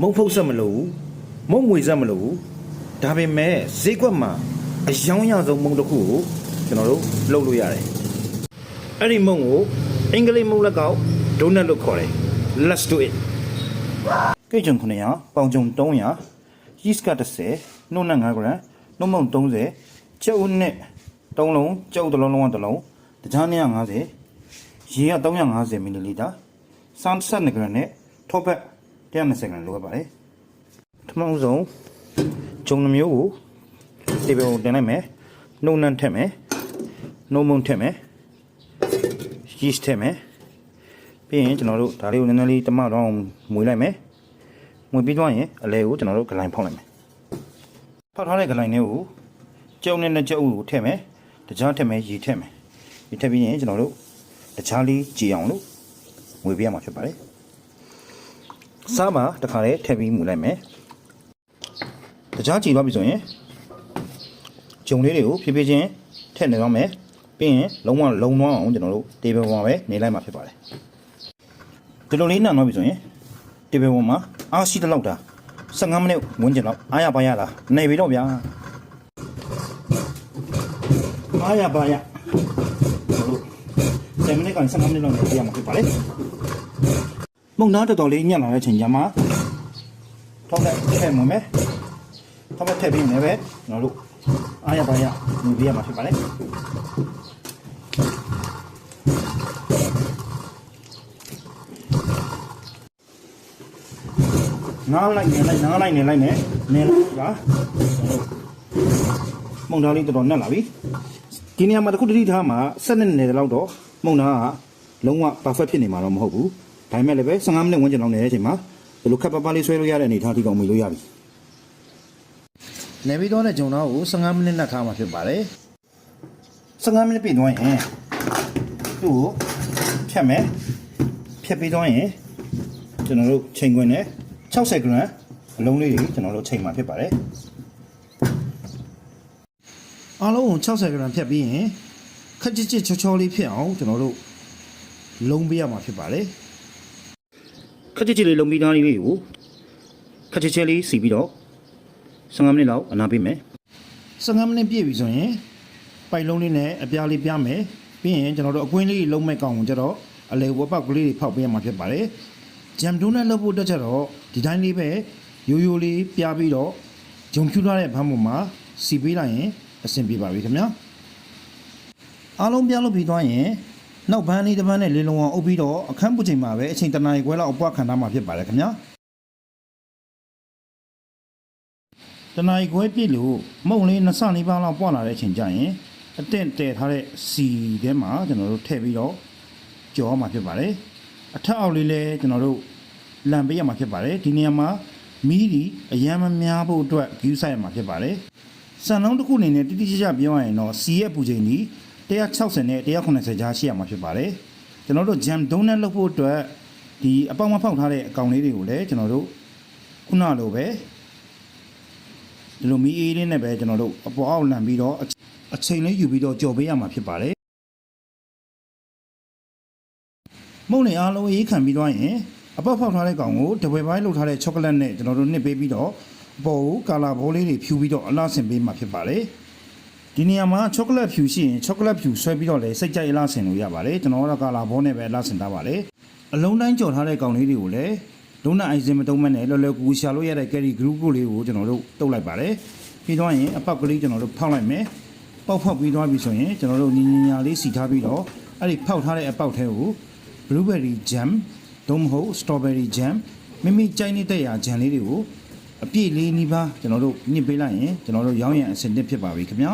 မုံဖုတ်ဆက်မလို့မုံငွေဆက်မလို့ဒါပေမဲ့ဈေးကွက်မှာအယောင်ရဆုံးမုံတစ်ခုကိုကျွန်တော်တို့လုပ်လို့ရတယ်အဲ့ဒီမုံကိုအင်္ဂလိပ်မုံလက်ကောက်ဒိုနတ်လို့ခေါ်တယ် let's do it ကိတ်ချုံ900ပေါင်ချုံ300 yeast က30နှုတ်နဲ့5 gram နှုတ်မုံ30ကျုပ်နဲ့3လုံးကျုပ်တစ်လုံးလုံးကတစ်လုံးတခြား250ရေက350 ml 32 gram နဲ့ထောပတ်120 gram လိုအပ်ပါတယ်ပထမဆုံးဂျုံနှမျိုးကိုဒီဘက်ကိုတင်လိုက်မယ်နှုတ်နဲ့ထည့်မယ်နှုတ်မုံထည့်မယ် yeast ထည့်မယ်ပြီးရင်ကျွန်တော်တို့ဒါလေးကိုနည်းနည်းလေးတမတော့မွေလိုက်မယ်မွေပြီးသွားရင်အလဲကိုကျွန်တော်တို့ဂလိုင်းဖောက်လိုက်မယ်ဖောက်ထားတဲ့ဂလိုင်းလေးကိုကျုံနဲ့ကြက်ဥကိုထည့်မယ်တကြားထည့်မယ်ရေထည့်မယ်ရေထည့်ပြီးရင်ကျွန်တော်တို့တကြားလေးကြည်အောင်လို့မွေပြရမှာဖြစ်ပါတယ်စားပါတခါလေးထည့်ပြီးမူလိုက်မယ်တကြားကြည်သွားပြီဆိုရင်ဂျုံလေးတွေကိုဖြည်းဖြည်းချင်းထည့်နေတော့မယ်ပြီးရင်လုံးဝလုံသွားအောင်ကျွန်တော်တို့တေးဘယ်ပေါ်မှာပဲနေလိုက်မှာဖြစ်ပါတယ်ဒီလိုလေးနှံသွားပြီဆိုရင်တေးဘယ်ပေါ်မှာအားရှိတဲ့လောက်တာ15မိနစ်ဝန်းကျင်လောက်အားရပါရလားနေပြီတော့ဗျာအားရပါရ10မိနစ်ကနေ15မိနစ်လောက်နေပြရမှာဖြစ်ပါတယ်မုံသားတော်တော်လေးညံ့လာတဲ့အချိန်ကျမှထောက်တဲ့ထည့်မှမယ်ထောက်တဲ့ထည့်ပြီးနေပဲကျွန်တော်တို့အားရပါရနေပြရမှာဖြစ်ပါတယ်နားလိုက်နေလိုက်နားလိုက်နေလိုက်နဲ့နေလိုက်ပါမုံသားလေးတော်တော်နက်လာပြီဒီနေရာမှာတခုတတိထားမှာ7နှစ်နေတယ်လောက်တော့မုံသားကလုံးဝ perfect ဖြစ်နေမှာတော့မဟုတ်ဘူးဒါပေမဲ့လည်းပဲ15မိနစ်ဝန်းကျင်လောက်နေတဲ့အချိန်မှာဒီလိုခက်ပပလေးဆွဲလို့ရတဲ့အနေထားထိကောင်မီလို့ရပြီနေပြီးတော့တဲ့ဂျုံသားကို15မိနစ်နဲ့ထားမှာဖြစ်ပါတယ်15မိနစ်ပြည့်သွားရင်သူ့ကိုဖြတ်မယ်ဖြတ်ပြီးတော့ရင်ကျွန်တော်တို့ချိန်ခွင်နဲ့60 gram အလုံးလေးတွေကျွန်တော်တို့ချိန်မှာဖြစ်ပါတယ်အားလုံးကို60 gram ဖြတ်ပြီးရင်ခက်ချစ်ချစ်ချောချောလေးဖြစ်အောင်ကျွန်တော်တို့လုံးပေးရမှာဖြစ်ပါတယ်ခက်ချစ်ချစ်လေးလုံးပြီးသားလေးကိုခက်ချစ်ချစ်လေးစီပြီးတော့15မိနစ်လောက်အနားပေးမယ်15မိနစ်ပြည့်ပြီဆိုရင်ပိုက်လုံးလေးနဲ့အပြားလေးပြမယ်ပြီးရင်ကျွန်တော်တို့အကွင်းလေးလုံးမဲ့ကောင်ကိုကျတော့အလေဝပေါက်ကလေးတွေဖောက်ပေးရမှာဖြစ်ပါတယ်ဂျမ်ဒိုနတ်လုပ်ဖို့တက်ချက်တော့ဒီတိုင်းလေးပဲရိုးရိုးလေးပြပြီးတော့ဂျုံဖြူထားတဲ့ဘန်းပေါ်မှာစီပေးလိုက်ရင်အဆင်ပြေပါပြီခင်ဗျာအားလုံးပြလို့ပြီးသွားရင်နောက်ဘန်းလေးတစ်ဘန်းနဲ့လေးလုံးအောင်အုပ်ပြီးတော့အခန်းပူချိန်မှာပဲအချိန်တနားရီခွဲလောက်အပွားခံထားမှာဖြစ်ပါတယ်ခင်ဗျာတနားရီခွဲပြည့်လို့မုံလေး2ဆနီးပါးလောက်ပွားလာတဲ့အချိန်ကျရင်အတင့်တည်ထားတဲ့စီထဲမှာကျွန်တော်တို့ထည့်ပြီးတော့ကြော်မှာဖြစ်ပါတယ်အထက်အောက်လေးလည်းကျွန်တော်တို့လံပေးရမှာဖြစ်ပါတယ်ဒီနေရာမှာမီးဒီအရန်မများဖို့အတွက်ဂယူးဆိုင်ရမှာဖြစ်ပါတယ်စံလုံးတစ်ခုအနေနဲ့တိတိကျကျပြောရရင်တော့စီရဲ့ပူချိန်ဒီ160နဲ့190ကြားရှိရမှာဖြစ်ပါတယ်ကျွန်တော်တို့ဂျမ်ဒိုနတ်လုပ်ဖို့အတွက်ဒီအပေါင်းမဖောက်ထားတဲ့အကောင်လေးတွေကိုလည်းကျွန်တော်တို့ခုနလိုပဲဒီလိုမီးအေးလေးနဲ့ပဲကျွန်တော်တို့အပေါ်အောက်လံပြီးတော့အချိန်လေးယူပြီးတော့ကြော်ပေးရမှာဖြစ်ပါတယ်မုံနေအားလုံးအေးခံပြီးတော့ရင်အပေါက်ဖောက်ထားတဲ့ကောင်ကိုတပွဲပိုင်းလုပ်ထားတဲ့ချောကလက်နဲ့ကျွန်တော်တို့နှစ်ပေးပြီးတော့အပေါ်ကိုကာလာဘိုးလေးတွေဖြူပြီးတော့အလားဆင်ပေးမှာဖြစ်ပါတယ်ဒီနေရာမှာချောကလက်ဖြူရှိရင်ချောကလက်ဖြူဆွဲပြီးတော့လည်းစိတ်ကြိုက်အလားဆင်လို့ရပါတယ်ကျွန်တော်တို့ကာလာဘိုးနဲ့ပဲအလားဆင်ထားပါတယ်အလုံးတိုင်းကြော်ထားတဲ့ကောင်လေးတွေကိုလည်းလုံးနဲ့အိုင်စင်မတုံးမနဲ့လော်လော်ကူရှာလို့ရတဲ့ကယ်ရီဂရုကိုလေးကိုကျွန်တော်တို့တုပ်လိုက်ပါတယ်ပြီးတော့ရင်အပေါက်ကလေးကျွန်တော်တို့ဖောက်လိုက်မယ်ပေါက်ဖောက်ပြီးသွားပြီဆိုရင်ကျွန်တော်တို့ညီညာလေးစီထားပြီးတော့အဲ့ဒီဖောက်ထားတဲ့အပေါက်ထဲကို blueberry jam သို့မဟုတ် strawberry jam မိမိကြိုက်နေတဲ့ရာဂျမ်လေးတွေကိုအပြည့်လေးနီးပါးကျွန်တော်တို့ညှစ်ပေးလိုက်ရင်ကျွန်တော်တို့ရောင်းရံအဆင်သင့်ဖြစ်ပါပြီခင်ဗျာ